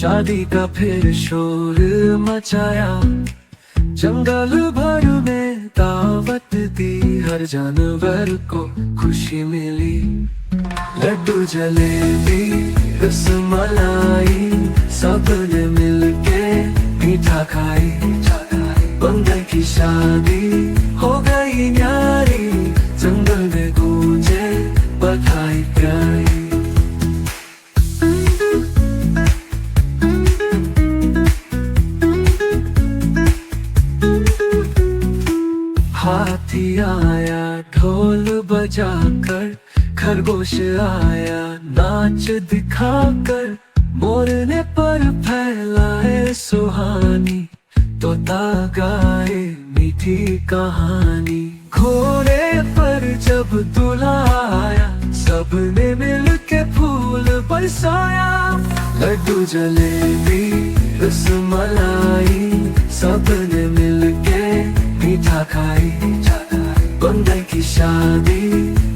शादी का फिर शोर मचाया, जंगल भर में दावत दी, हर जानवर को खुशी मिली। लड्डू जलेबी रसमलाई सबने मिलके मीठा खाई। बंधन की शादी हो गई न्यारी, जंगल में गूंजे बधाई प्यारी। हाथी आया ढोल बजाकर, खरगोश आया नाच दिखाकर, मोर ने पर फैलाए सुहानी, तोता गाए मीठी कहानी। घोड़े पर जब दूल्हा आया, सबने मिलके फूल बरसाया। लड्डू जलेबी रसमलाई सबने मिलके मीठा खाई। बंधन की शादी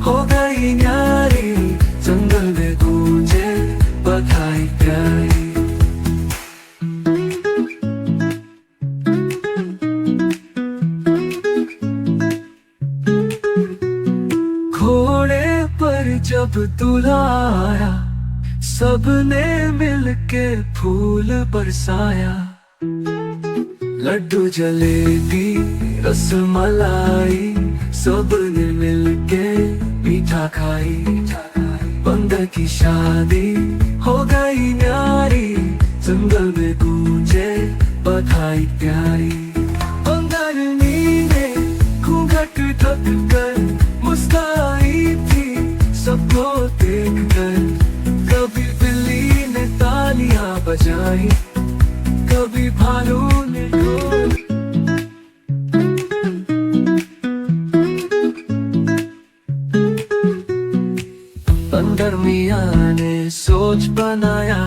हो गई न्यारी, जंगल में गूंजे बधाई प्यारी। घोड़े पर जब दूल्हा आया, सबने मिलके फूल बरसाया। लड्डू जलेबी रसमलाई सबने मिलके मीठा खाई। बंधन की शादी हो गई न्यारी, जंगल में गूंजे बधाई प्यारी। बंदरनी ने घूंघट ढक कर मुस्कुराई थी, सबको देख कर। कभी बिल्ली ने तालियां बजाई, कभी भालू ने ढोल। बंदर मियां ने सोच बनाया,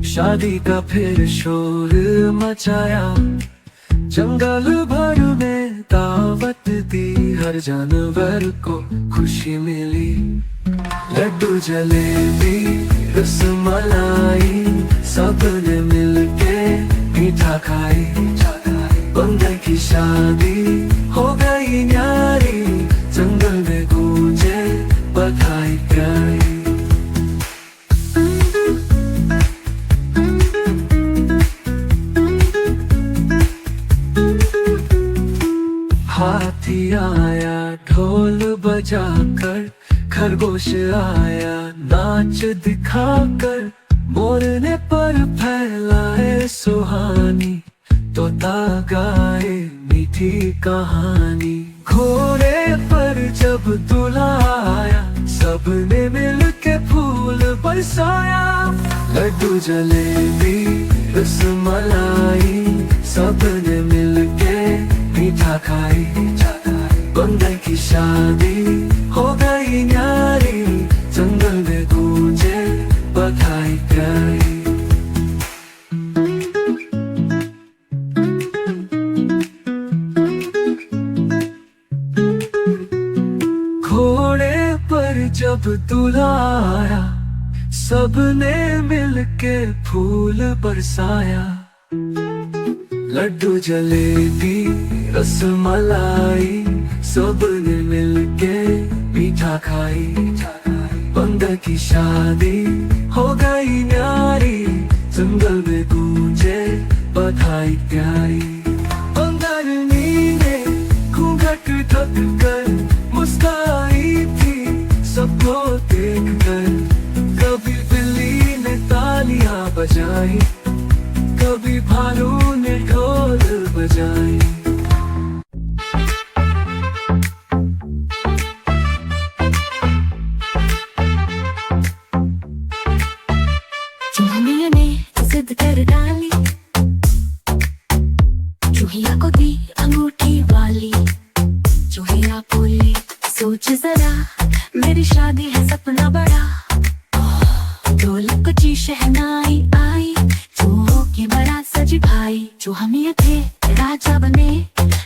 शादी का फिर शोर मचाया। जंगल भर में दावत दी, हर जानवर को खुशी मिली। लड्डू जलेबी रसमलाई सबने मिलके मीठा खाई। बंधन की शादी हो गई न्यारी, जंगल में गूंजे बधाई प्यारी। हाथी आया ढोल बजाकर, खरगोश आया नाच दिखाकर, मोर ने पर फैलाए सुहानी, तोता गाए मीठी कहानी। घोड़े पर जब दूल्हा आया, सबने मिलके फूल बरसाया। लड्डू जलेबी रसमलाई सबने मिलके मीठा खाई। बंधन की शादी हो गई न्यारी, जंगल में गूंजे बधाई प्यारी। घोड़े पर जब दूल्हा आया, सबने मिलके फूल बरसाया। लड्डू जलेबी रसमलाई सबने मिलके मीठा खाई। बंधन की शादी हो गई न्यारी, जंगल में गूंजे बधाई प्यारी। बंदरनी ने घूंघट ढक कर मुस्कुराई थी, सबको देख कर। कभी बिल्ली ने तालियां बजाई, कभी भालू ने ढोल बजाई। चूहिया ने जिद कर डाली, चूहिया को दी अंगूठी वाली। चूहिया बोले सोच जरा, मेरी शादी है सपना बड़ा। ढोलक की शहनाई आई, चूहों की बड़ा सज भाई। चूहा मियां थे राजा बने,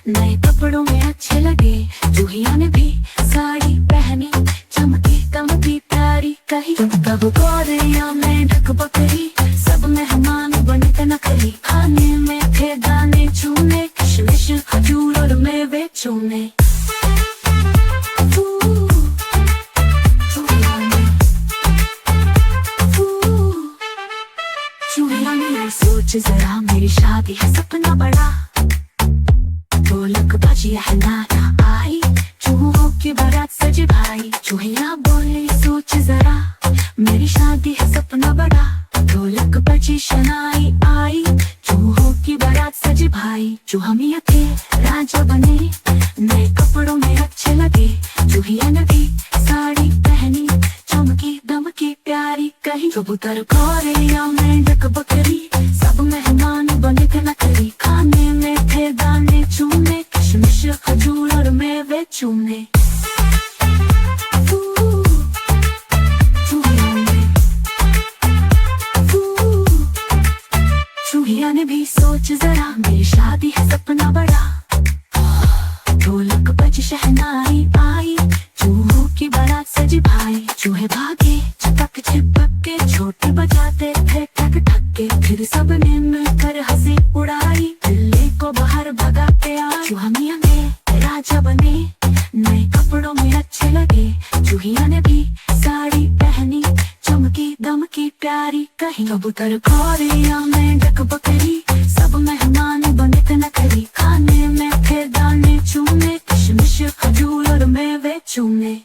नए कपड़ों में अच्छे लगे। चूहिया ने भी साड़ी पहनी, चमकी कमकी प्यारी कही। तब गौरैया में ढक बकरी, सब मेहमान बने थे नकली, खाने में थे दाने चूने, किशमिश खजूर और मेवे चूने। सोच जरा मेरी शादी है सपना बड़ा, ढोलक बाजी हनाना आई, चूहों की बारात सजे भाई। चूहिया बोले सोच जरा मेरी शादी है सपना बड़ा, ढोलक बाजी शनाई आई, चूहों की बारात सजे भाई। चूहा मियां थे राजा बने, नए कपड़ों में अच्छे लगे, चूहिया ने भी साड़ी पहनी, चमकी दमकी प्यारी कहीं। कबूतर कौरिया मेंढक बकरी, सब मेहमान बने थे नकली, खाने में थे दाने चूने, किशमिश खजूर और मेवे चूने। चूहिया ने भी सोच जरा मेरी शादी है सपना बड़ा, ढोलक बज शहनाई आई, चूहों की बारात सजी भाई। चूहे भागे चिपक चिपक के, छोटे बजाते थे ठक ठक के, फिर सबने मिलकर हंसी उड़ाई, बिल्ली को बाहर भगाते आए। चूहा मियां ने राजा बने, नए कपड़ों में अच्छे लगे, चूहिया ने भी साड़ी पहनी, चमकी दमकी प्यारी कहीं। कबूतर कौरिया मेंढक बकरी, सब मेहमान बने थे नकली, खाने में थे दाने चूने, किशमिश खजूर और मेवे चूने।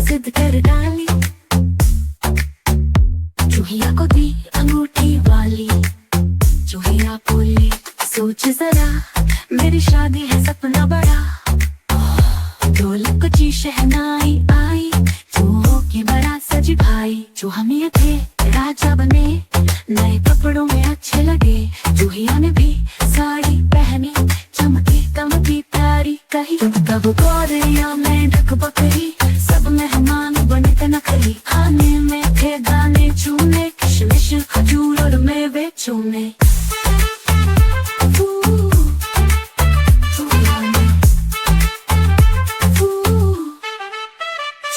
जिद कर डाली, चूहिया को दी अंगूठी वाली, चूहिया बोली सोच जरा मेरी शादी है सपना बड़ा, ढोलक की शहनाई आई, चूहों की बारात सजी भाई। चूहा मियां थे राजा बने, नए कपड़ों में अच्छे लगे, चूहिया ने भी साड़ी पहनी, चमकी दमकी प्यारी कही। तब कौरिया मेंढक बकरी, सब मेहमान बने थे नकली, खाने में थे दाने चूने, किशमिश खजूर और मेवे चूने।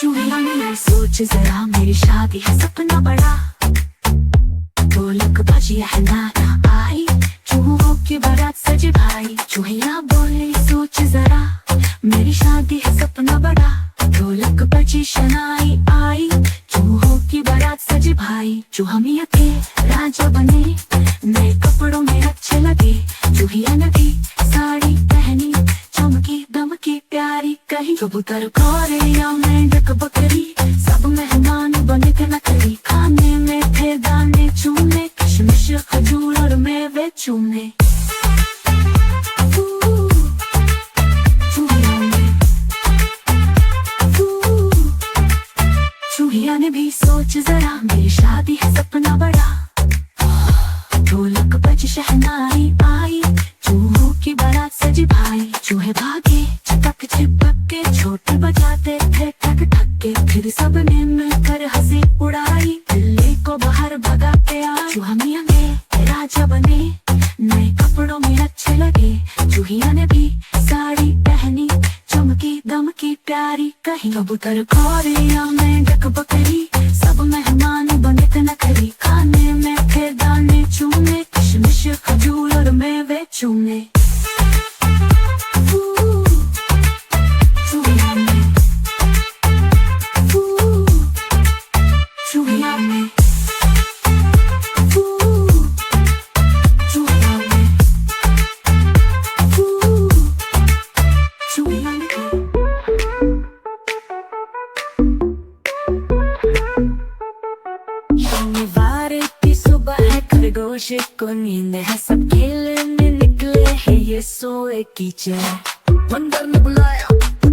चूहिया ने सोच जरा मेरी शादी है सपना बड़ा, ढोलक बाजी हनाना आई, चूहों की बारात सजे भाई। चूहिया बोले सोच जरा मेरी शादी है सपना बड़ा, ढोलक बजी शनाई आई, चूहों की बारात सजे भाई। चूहा मियां थे राजा बने, नए कपड़ों में अच्छे लगे, चूहिया ने भी साड़ी पहनी, चमकी दमकी प्यारी कहीं। कबूतर कौरिया मेंढक बकरी, सब मेहमान बने थे नकली, खाने में थे दाने चूने, किशमिश खजूर और मेवे चूने। चूहिया ने भी सोच जरा मेरी शादी है सपना बड़ा, ढोलक बज शहनाई आई, चूहों की बारात सजी भाई। चूहे भागे चिपक चिपक के, छोटे बजाते थे ठक ठक के, फिर सबने मिलकर हंसी उड़ाई, बिल्ली को बाहर भगाते आए। चूहा मियां ने राजा बने, नए कपड़ों में अच्छे लगे, चूहिया ने भी साड़ी पहनी, चमकी दमकी प्यारी कहीं। कबूतर कौरिया मेंढक बकरी, सब मेहमान बने थे नकली, खाने में थे दाने चूने, किशमिश खजूर और मेवे चूने। खरगोश को नींद है, सब खेलने निकले हैं ये सोए कीचे। बंदर ने बुलाया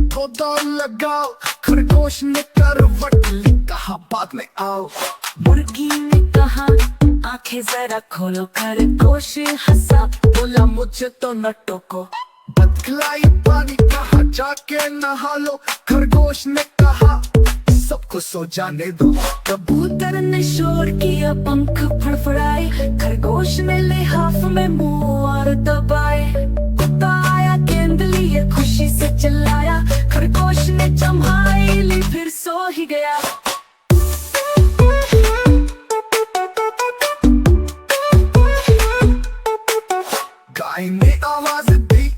तो दौड़ लगाओ, खरगोश ने करवट ली, कहा बाद में आओ। मुर्गी ने कहा आंखें जरा खोलो, खरगोश हंसा, बोला मुझे तो न टोको। बतलाई पानी कहा जाके नहा लो, खरगोश ने कहा सबको सो जाने दो। कबूतर ने शोर किया, पंख फड़फड़ाए, खरगोश ने लिहाफ में मुंह और दबाए। कुत्ता आया गेंद लिए खुशी से चिल्लाया, खरगोश ने जम्हाई ली फिर सो ही गया। गाय ने आवाज दी,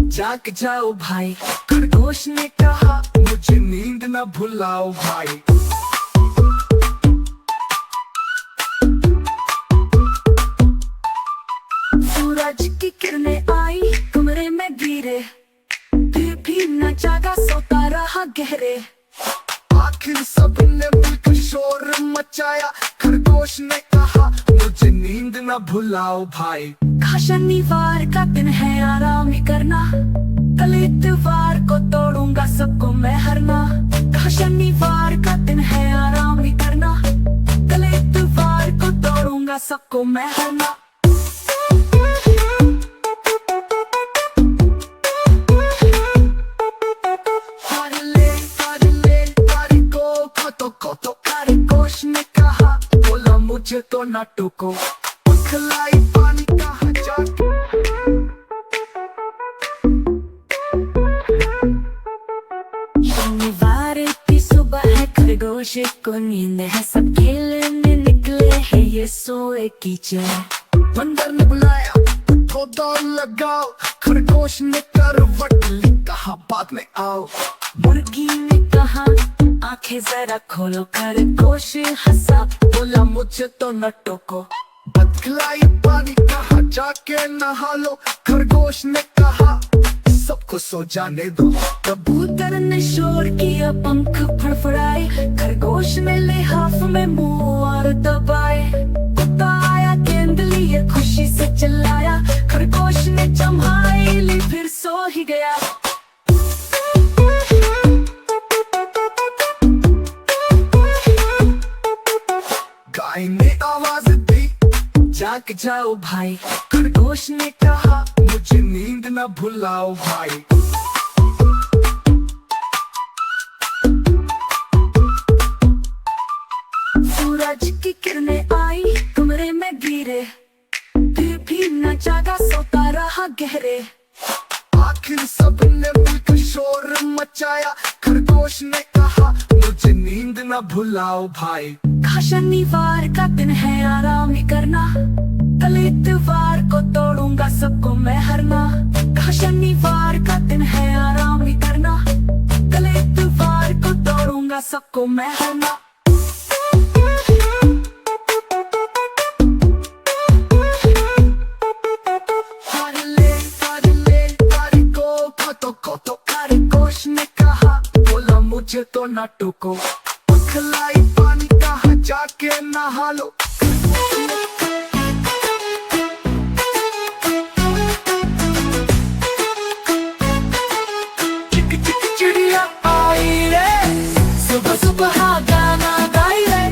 जाग जाओ भाई, खरगोश ने कहा मुझे नींद न भुलाओ भाई। सूरज की किरणें आई, कमरे में गिरे, फिर भी न जागा, सोता रहा गहरे। आखिर सबने मिलकर शोर मचाया, खरगोश ने कहा मुझे नींद न भुलाओ भाई। शनिवार का दिन है, आराम ही करना, कल इतवार को तोड़ूंगा सबको मैं हरना। शनिवार का दिन है, आराम ही करना, कल इतवार को तोड़ूंगा सबको मैं हरना। खरगोश ने कहा बोला मुझे तो न टोको, बतलाई पानी कहा जाके। शनिवार की सुबह है, खरगोश को नींद है, सब खेलने निकले हैं, ये सोए कीचड़। बंदर ने बुलाया तो दौड़ लगाओ, खरगोश ने करवट ली कहा बाद में आओ। मुर्गी ने कहा आंखें जरा खोलो, खरगोश हंसा बोला मुझे तो न टोको, बतलाई पानी कहा जाके नहा लो, खरगोश ने कहा सबको सो जाने दो। कबूतर ने शोर किया, पंख फड़फड़ाए, खरगोश ने लिहाफ में मुंह और दबाए। कुत्ता आया गेंद लिए खुशी से चिल्लाया, खरगोश ने जम्हाई ली फिर सो ही गया। गाय ने आवाज दी, जाग जाओ भाई, खरगोश ने कहा मुझे नींद न भुलाओ भाई। सूरज की किरणें आई, कमरे में गिरे, फिर भी न जागा, सोता रहा गहरे। आखिर सबने मिलकर शोर मचाया, खरगोश ने कहा मुझे नींद न भुलाओ भाई। शनिवार का दिन है, आराम ही करना, कल इतवार को तोड़ूंगा सबको मैं हरना। शनिवार का दिन है, आराम ही करना, कल इतवार को तोड़ूंगा सबको मैं हरना। खरगोश ने कहा बोला मुझे तो न टोको, बतलाई पानी कहा जाके नहा लो। चिड़िया आई रे, सुबह सुबह गाना गाई रे,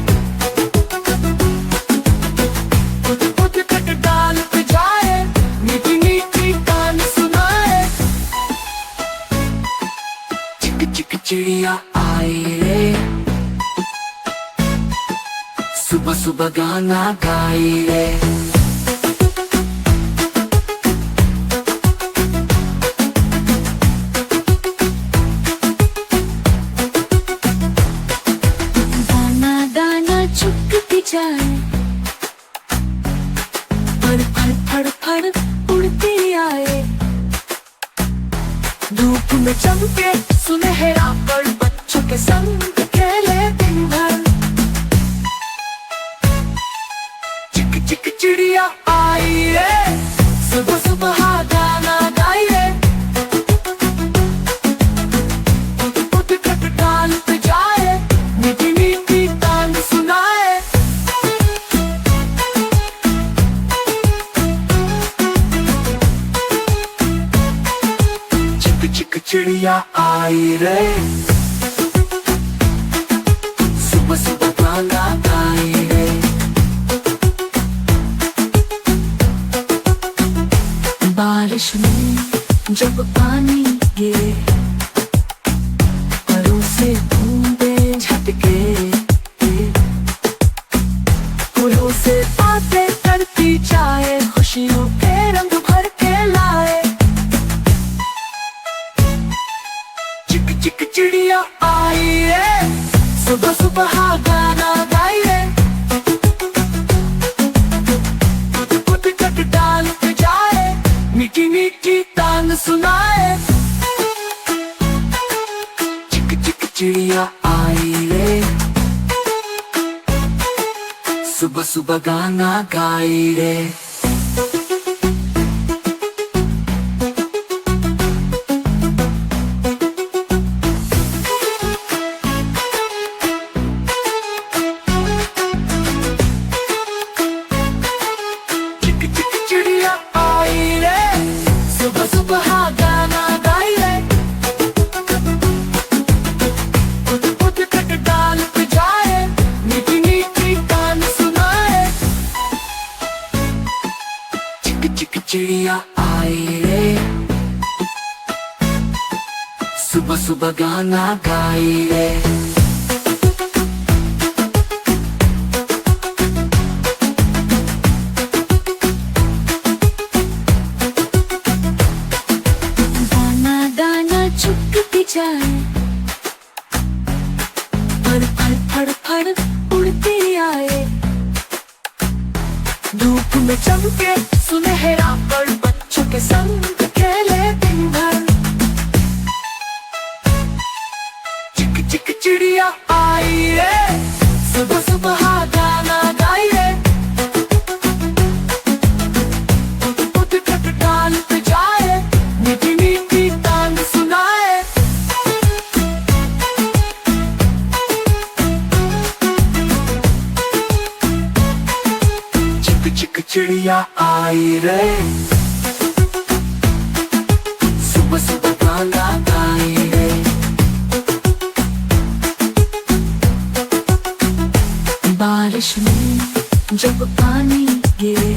डाल पे जाए, मीठी मीठी गान सुनाए। चिक चिक चिड़िया आई रे, सुबह सुबह गाना गाई रे। दाना दाना चुगती जाए, फड़ फड़ फड़ फड़ उड़ती आए। धूप में चमके सुनहरा पर बच्चों के संग खेले दिन भर। चिक चिक चिड़िया आई रे, सुबह सुबह गाना गाई रे, उठ खट डाल पे जाए, मीठी मीठी गान सुनाए। चिक चिक चिड़िया आई रे, सुबह सुबह गाना गाई रे। बारिश में जब पानी गिरे परों से बूंदे झटके, फूलों से बातें करती जाए, खुशियों के रंग भर के लाए। चिक चिक चिड़िया आई रे, सुबह सुबह गाना गाई रे, डाल पे जाए, मीठी मीठी तान सुनाए। चिक चिक चिड़िया आई रे, सुबह सुबह गाना गाई रे। चिड़िया आई रे, सुबह सुबह गाना गाई रे, डाल पे जाए, मीठी मीठी तान सुनाए। चिक चिक चिड़िया आई रे, सुबह सुबह गाना गाई रे। चुपती जाए, फड़ फड़ फड़ फड़ उड़ती आए, धूप में चमके सुनहरा पर बच्चों के संग खेले दिन भर। चिक चिक चिड़िया आई रे, सुबह सुबह गाना गाई रे, डाल पे जाए, मीठी मीठी तान सुनाए। चिक चिक चिड़िया आई रे, सुबह सुबह गाना गाई रे। बारिश में जब पानी गिरे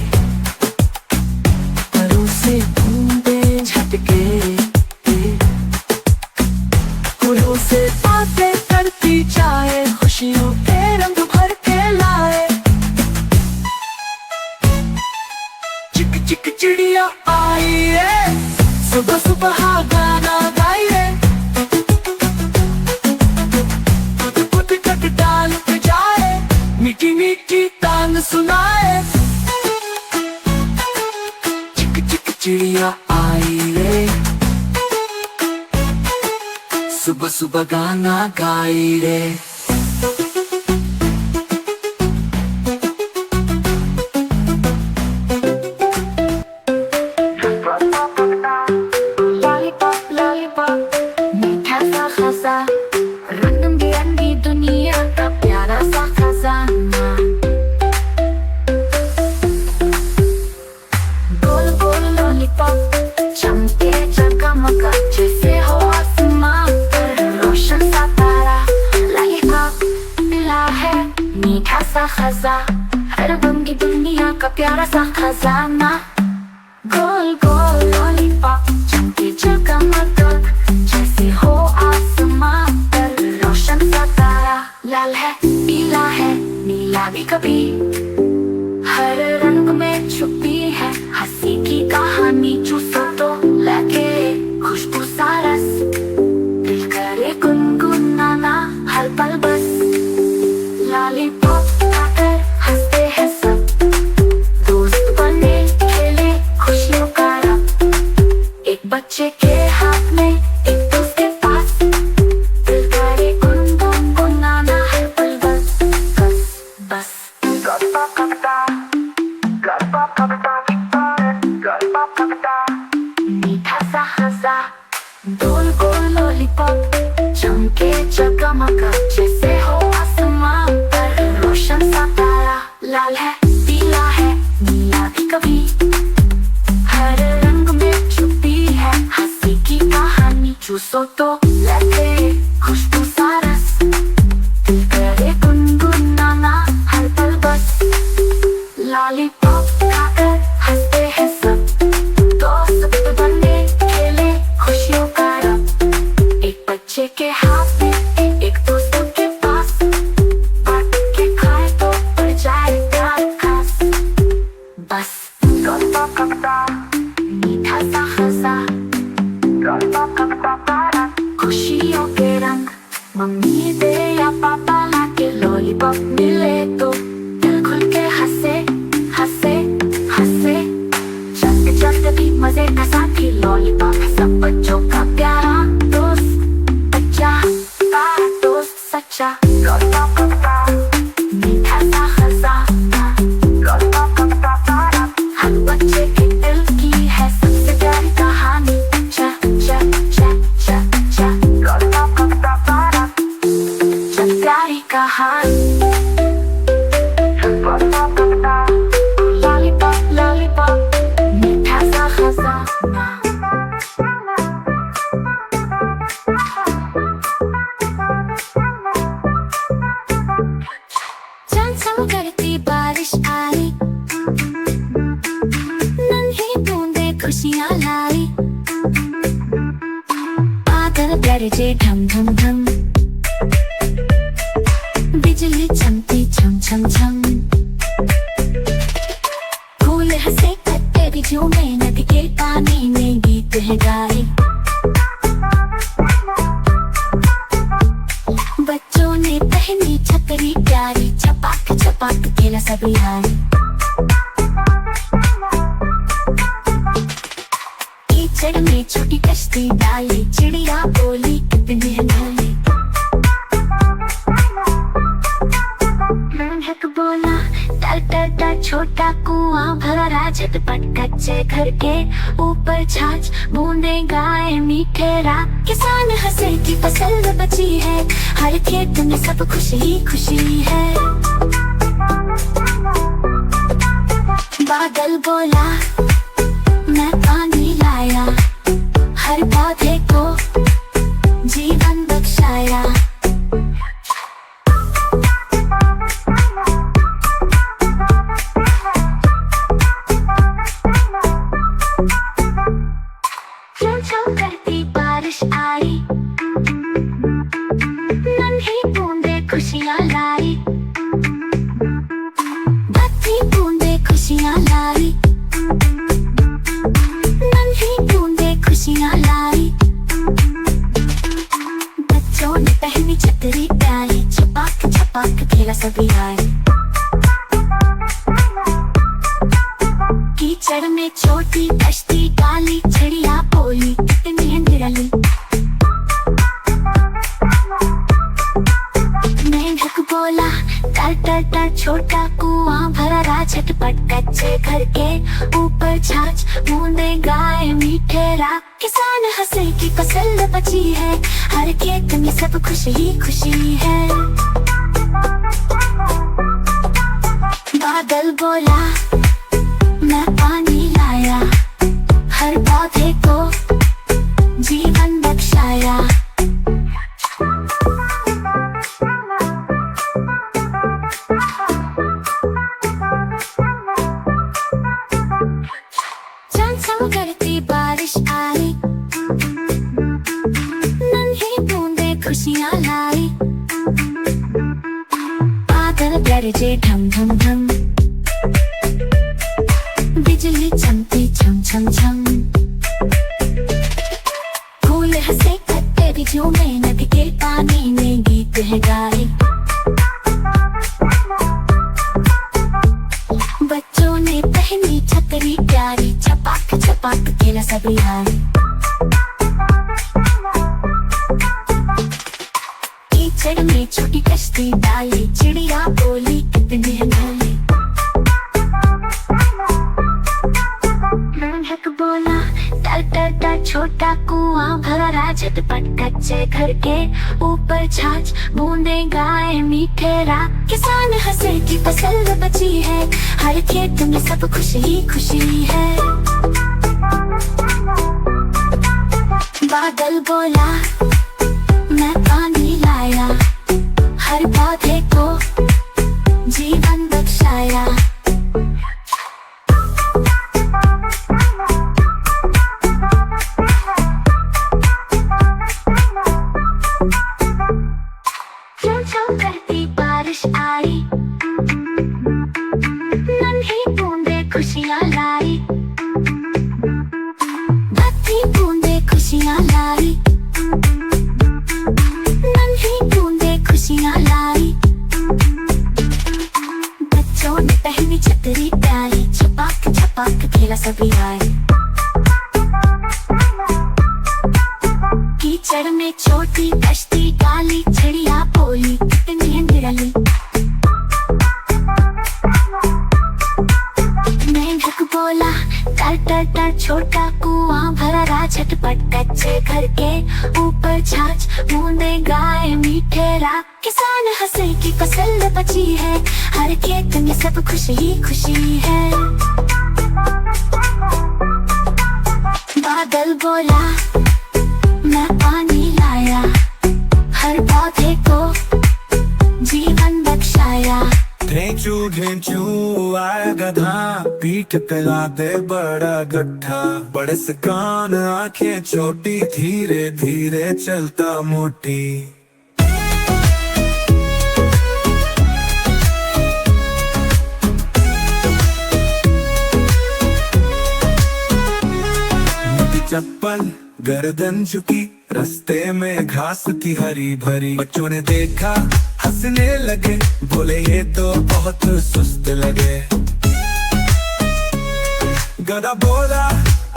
परों से बूंदे झटके, फूलों से बातें करती जाए, खुशियों के रंग भर के लाए। चिक चिक चिड़िया आई रे, सुबह सुबह गाना गाई रे, डाल पे जाए, मीठी मीठी तान सुनाए। चिक चिक चिड़िया आई रे, सुबह सुबह गाना गाई रे। लॉलीपॉप लॉलीपॉप मीठा सा खजा, रंग बिरंगी दुनिया का प्यारा सा खजाना। गोल गोल लॉलीपॉप चमके चमका जैसे हो आसमां पर रोशन सा तारा। लॉलीपॉप मिला है मीठा सा खजा, हर रंग की दुनिया का प्यारा सा खजाना। गोल गोल लॉलीपॉप चमके चमका जैसे हो आसमां पर रोशन सा तारा। लाल है पीला है नीला भी कभी, हर रंग में छुपी है हंसी की कहानी। चूसो तो लगे खुशबू सा रस, दिल करे गुनगुनाना हर पल बस। लॉलीपॉप खाकर हंसते हैं सब, दोस्त बने खेले खुशियों का रब। एक बच्चे के हाथ में एक दोस्त के पास, दिल करे गुनगुनाना हर पल बस बस बस। मीठा सा खजा, गोल गोल लॉलीपॉप चमके चमका जैसे हो आसमां पर रोशन सा तारा। लाल है पीला है नीला भी कभी, हर रंग में छुपी है हंसी की कहानी। चूसो तो लगे खुशबू सा रस, दिल करे गुनगुनाना हर पल बस। लॉलीपॉप खाकर हंसते हैं सब, दोस्त बने खेले मम्मी दे या पापा लाके लॉलीपॉप मिले तो दिल खुल के हंसे हंसे हंसे। चलते चलते भी मजे का साथी लॉलीपॉप सब बच्चों का प्यारा दोस्त, बच्चा का दोस्त सच्चा। लॉलीपॉप मीठा सा खजाना, लॉलीपॉप हर बच्चे के दिल की है सबसे प्यारी कहानी। चा चा चा चा चा लॉलीपॉप चा प्यारी कहानी। लॉलीपॉप लॉलीपॉप मीठा सा खजाना। चमचम करती बारिश आई, नन्ही बूंदे खुशियाँ लाई। बादल गरजे ढम ढम ढम, बिजली चमकी छम छम छम। फूल हंसे पत्ते भी झूमे, नदी के पानी में गीत है गाए। बच्चों ने पहनी छतरी प्यारी, चपाक चपाक खेला सभी आए। कीचड़ में छोटी कश्ती डाली, चिड़िया बोली कितनी है न्यारी। मेंढक बोला टर टर टर, छोटा कुआं भरा राजट पट। कच्चे घर के ऊपर छाछ, बूंदे गाए मीठे राग। किसान हंसे की फसल बची है, हर खेत में सब खुशी ही खुशी है। बादल बोला मैं पानी लाया, हर पौधे को जीवन बख्शाया। चमचम करती बारिश आई, नन्ही बूंदे खुशियाँ लाई। बत्ती बूंदे खुशियाँ लाई, नन्ही बूंदे खुशियाँ लाई। बच्चों ने पहनी छतरी प्यारी, छपाक छपाक खेला सभी आए। कीचड़ में छोटी कश्ती डाली, चिड़िया बोली कितनी है निराली। मेंढक बोला टर टर टर, छोटा कुआं भरा राजट पट। कच्चे घर के ऊपर छाछ, बूंदे गाए मीठे राग। किसान हंसे की फसल बची है, हर खेत में सब खुशी ही खुशी है। बादल बोला मैं पानी लाया, हर पौधे को जीवन बख्शाया। चमचम करती बारिश आई, नन्ही बूंदे खुशियाँ लाई। बादल गरजे ढम ढम ढम, बिजली चमकी छम छम छम। फूल हंसे पत्ते भी झूमे, नदी के पानी में गीत है गाए। बच्चों ने पहनी छतरी प्यारी, छपाक छपाक खेला सभी आए। कीचड़ में छोटी कश्ती डाली, चिड़िया बोली कितनी है न्यारी। मेंढक बोला टर टर टर, छोटा कुआं भरा राजट पट। कच्चे घर के ऊपर छाछ, बूंदे गाए मीठे राग। किसान हंसे की फसल बची है, हर खेत में सब खुशी ही खुशी है। बादल बोला मैं पानी लाया, हर पौधे को जीवन बख्शाया। चमचम करती बारिश आई, नन्ही बूंदे खुशियाँ लाई। बत्ती बूंदे खुशियाँ लाई, नन्ही बूंदे किसान हंसे की फसल बची है, हर खेत में सब खुशी ही खुशी है। बादल बोला मैं पानी लाया, हर पौधे को जीवन बख्शाया। ढेंचू ढेंचू आया गधा, पीठ पे लादे बड़ा गड्ढा। बड़े से कान आंखें छोटी, धीरे धीरे चलता मोटी। चप्पल गर्दन झुकी, रास्ते में घास थी हरी भरी। बच्चों ने देखा हंसने लगे, बोले ये तो बहुत सुस्त लगे। गधा बोला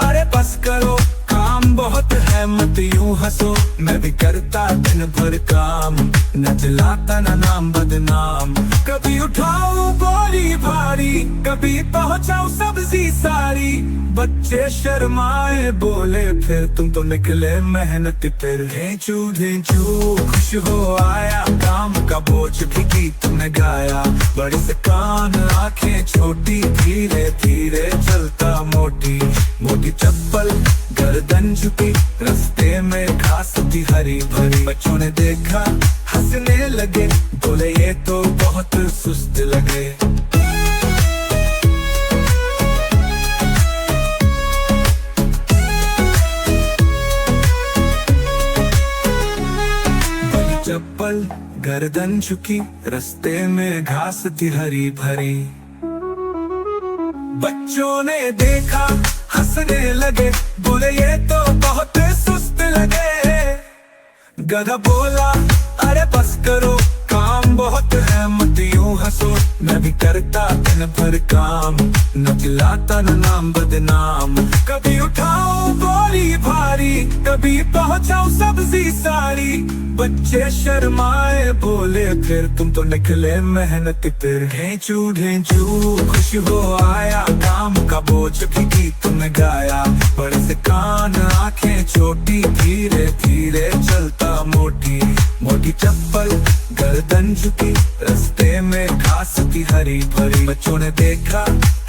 अरे बस करो, काम बहुत है मत यूं हंसो। मैं भी करता दिन भर काम, न चिल्लाता न नाम बदनाम। कभी उठाओ बोरी भारी, कभी पहुंचाओ सब्जी सारी। बच्चे शर्माए बोले फिर तुम तो निकले मेहनत फिर। ढेंचू ढेंचू खुश हो आया, काम का बोझ भी गीत में गाया। बड़ी से कान आंखें छोटी, धीरे धीरे चलता मोटी। मोटी चप्पल गर्दन झुकी, रास्ते में घास थी हरी भरी। बच्चों ने देखा हंसने लगे, बोले ये तो बहुत सुस्त लगे। चप्पल गर्दन झुकी, रास्ते में घास थी हरी भरी। बच्चों ने देखा हंसने लगे, बोले ये तो बहुत सुस्त लगे। गधा बोला अरे बस करो, काम बहुत है मत यूं हंसो। मैं भी करता दिन भर काम, न चिल्लाता न नाम बदनाम। कभी उठाओ बोरी भारी, कभी पहुंचाओ सब्जी सारी। बच्चे शर्माए बोले फिर तुम तो निकले मेहनत फिर। ढेंचू ढेंचू खुश हो आया, काम का बोझ भी गीत में गाया। बड़े से कान आंखें छोटी, धीरे धीरे चलता मोटी। मोटी चप्पल गर्दन झुकी, रास्ते में घास थी हरी भरी। बच्चों ने देखा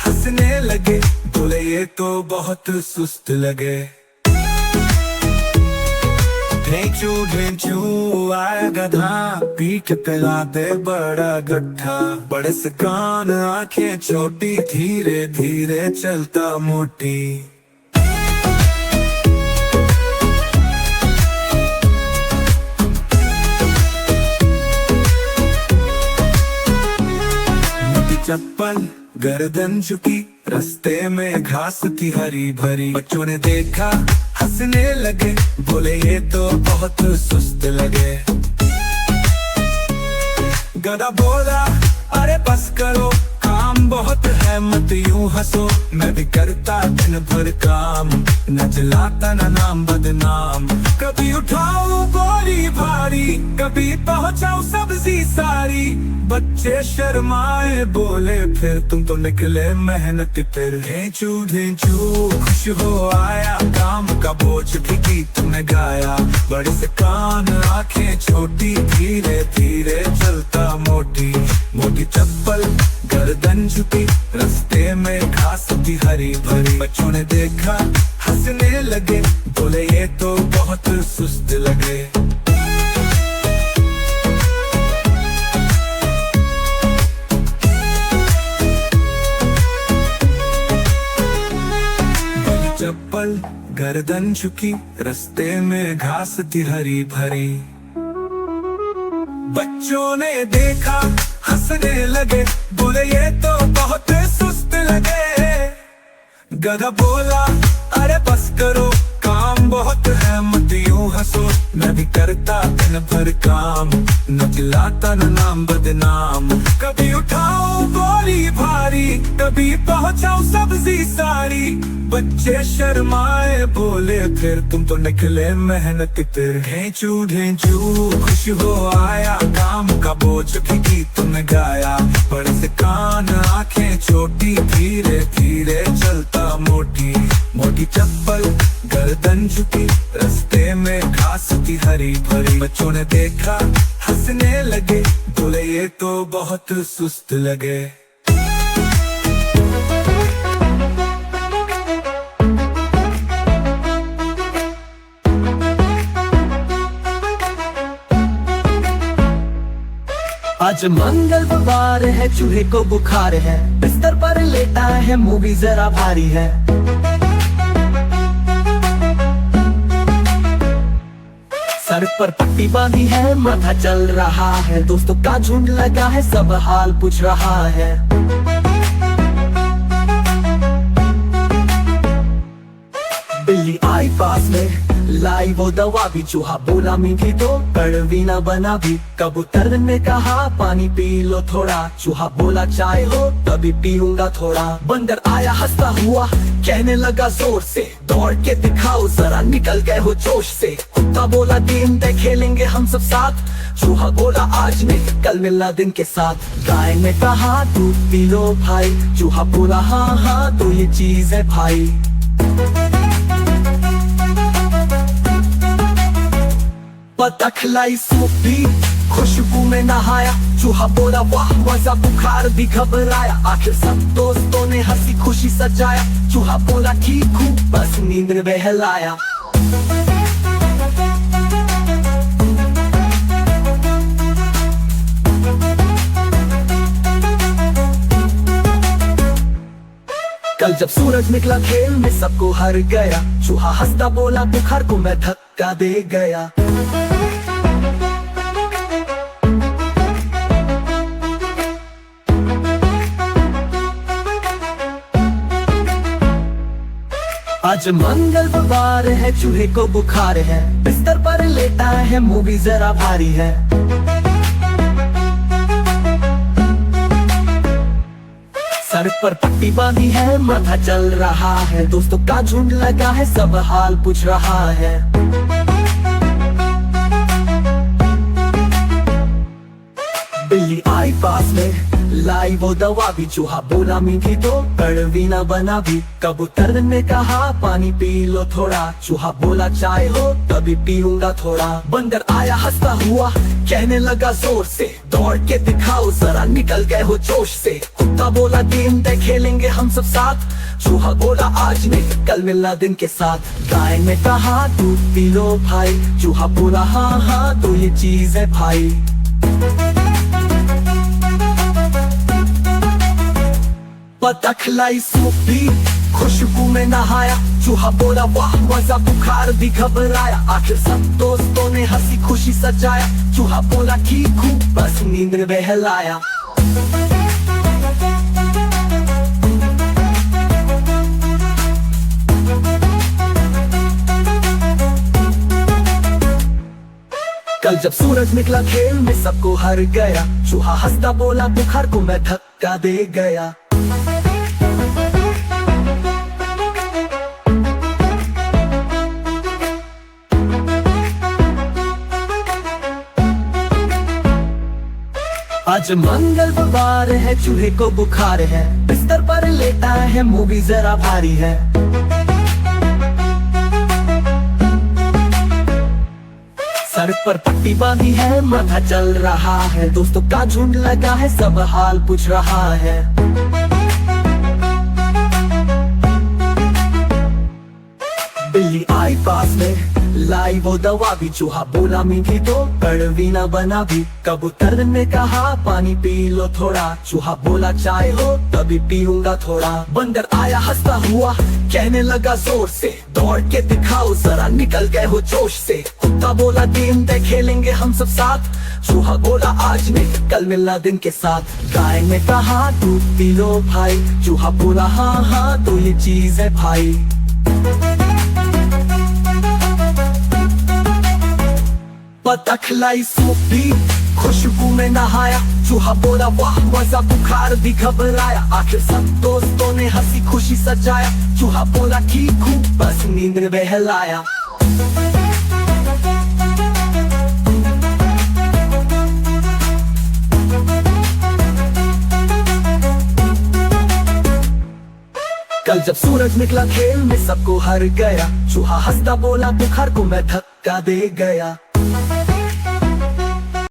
हंसने लगे, बोले ये तो बहुत सुस्त लगे। ढेंचू ढेंचू आया गधा, पीठ पे लादे बड़ा गड्ढा। बड़े से कान आंखें छोटी, धीरे धीरे चलता मोटी। चप्पल गर्दन झुकी, रास्ते में घास थी हरी भरी। बच्चों ने देखा हंसने लगे, बोले ये तो बहुत सुस्त लगे। गधा बोला अरे बस करो, काम बहुत है मत यूं हंसो। मैं भी करता दिन भर काम, न चिल्लाता न नाम बदनाम। कभी उठाओ बोरी भारी, कभी पहुंचाओ सब्जी सारी। बच्चे शर्माए बोले फिर तुम तो निकले मेहनत फिर। ढेंचू ढेंचू खुश हो आया, काम का बोझ भी गीत में गाया। बड़े से कान आंखें छोटी, धीरे धीरे चलता मोटी। मोटी चप्पल गर्दन झुकी, रास्ते में घास थी हरी भरी। बच्चों ने देखा हंसने लगे, बोले ये तो बहुत सुस्त लगे। चप्पल गर्दन झुकी, रास्ते में घास थी हरी भरी। बच्चों ने देखा हंसने लगे, बोले ये तो बहुत सुस्त लगे। गधा बोला अरे बस करो, काम बहुत है मत यूं हंसो। मैं भी करता दिन भर काम, न चिल्लाता न नाम बदनाम। कभी उठाओ बोरी भारी, कभी पहुंचाओ सब्जी सारी। बच्चे शर्माए बोले फिर तुम तो निकले मेहनत फिर। ढेंचू ढेंचू खुश हो आया, काम का बोझ भी गीत में गाया। बड़े से कान आंखें छोटी, धीरे धीरे चलता मोटी। मोटी चप्पल गर्दन झुकी, रास्ते में घास थी हरी भरी। बच्चों ने देखा हंसने लगे, बोले ये तो बहुत सुस्त लगे। आज मंगलवार है, चूहे को बुखार है, बिस्तर पर लेटा है, मूवी जरा भारी है। सर पर पट्टी बांधी है, माथा चल रहा है, दोस्तों का झुंड लगा है, सब हाल पूछ रहा है। बिल्ली आई पास में, लाई वो दवा भी, चूहा बोला मीठी तो कड़वी ना बना भी। कबूतर ने कहा पानी पी लो थोड़ा, चूहा बोला चाय हो तभी पीऊंगा थोड़ा। बंदर आया हंसता हुआ, कहने लगा जोर से, दौड़ के दिखाओ जरा निकल गए हो जोश से। कुत्ता बोला दिन तक खेलेंगे हम सब साथ, चूहा बोला आज नहीं कल मिलना दिन के साथ। गाय ने कहा दूध पी लो भाई, चूहा बोला हाँ हाँ तो ये चीज है भाई। बतख लाई सूप भी, खुशबू में नहाया, चूहा बोला वाह मजा, बुखार भी घबराया। आखिर सब दोस्तों ने हंसी खुशी सजाया, चूहा बोला ठीक हूँ बस नींद में बहलाया। कल जब सूरज निकला खेल में सबको हर गया, चूहा हंसता बोला बुखार को मैं धक्का दे गया। आज मंगलवार है, चूहे को बुखार है, बिस्तर पर लेटा है, मूवी जरा भारी है। सर पर पट्टी बांधी है, माथा चल रहा है, दोस्तों का झुंड लगा है, सब हाल पूछ रहा है। बिल्ली आई पास में, लाई वो दवा भी, चूहा बोला मीठी तो कड़वी ना बना भी। कबूतर ने कहा पानी पी लो थोड़ा, चूहा बोला चाय हो तभी पीऊंगा थोड़ा। बंदर आया हंसता हुआ, कहने लगा जोर से, दौड़ के दिखाओ जरा निकल गए हो जोश से। कुत्ता बोला दिन तक खेलेंगे हम सब साथ, चूहा बोला आज नहीं कल मिलना दिन के साथ। गाय ने कहा दूध पी लो भाई, चूहा बोला हाँ हाँ तो ये चीज है भाई। बतख लाई सूप भी, खुशबू में नहाया, चूहा बोला वाह मजा, बुखार भी घबराया। आखिर सब दोस्तों ने हंसी खुशी सजाया, चूहा बोला ठीक हूँ बस नींद में बहलाया। कल जब सूरज निकला खेल में सबको हर गया, चूहा हंसता बोला बुखार को मैं धक्का दे गया। आज मंगलवार है, चूहे को बुखार है, बिस्तर पर लेटा है, मूवी जरा भारी है। सर पर पट्टी बांधी है, माथा चल रहा है, दोस्तों का झुंड लगा है, सब हाल पूछ रहा है। बिल्ली आई पास में, लाई वो दवा भी, चूहा बोला मीठी तो कड़वी ना बना भी। कबूतर ने कहा पानी पी लो थोड़ा, चूहा बोला चाय हो तभी पीऊंगा थोड़ा। बंदर आया हंसता हुआ, कहने लगा जोर से, दौड़ के दिखाओ जरा निकल गए हो जोश से। कुत्ता बोला दिन तक खेलेंगे हम सब साथ, चूहा बोला आज नहीं कल मिलना दिन के साथ। गाय ने कहा दूध पी लो भाई, चूहा बोला हाँ हाँ तो ये चीज है भाई। बतख लाई सूप भी, खुशबू में नहाया, चूहा बोला वाह मजा, बुखार भी घबराया। आखिर सब दोस्तों ने हंसी खुशी सजाया, चूहा बोला ठीक हूँ बस नींद में बहलाया। कल जब सूरज निकला खेल में सबको हर गया, चूहा हंसता बोला बुखार को मैं धक्का दे गया।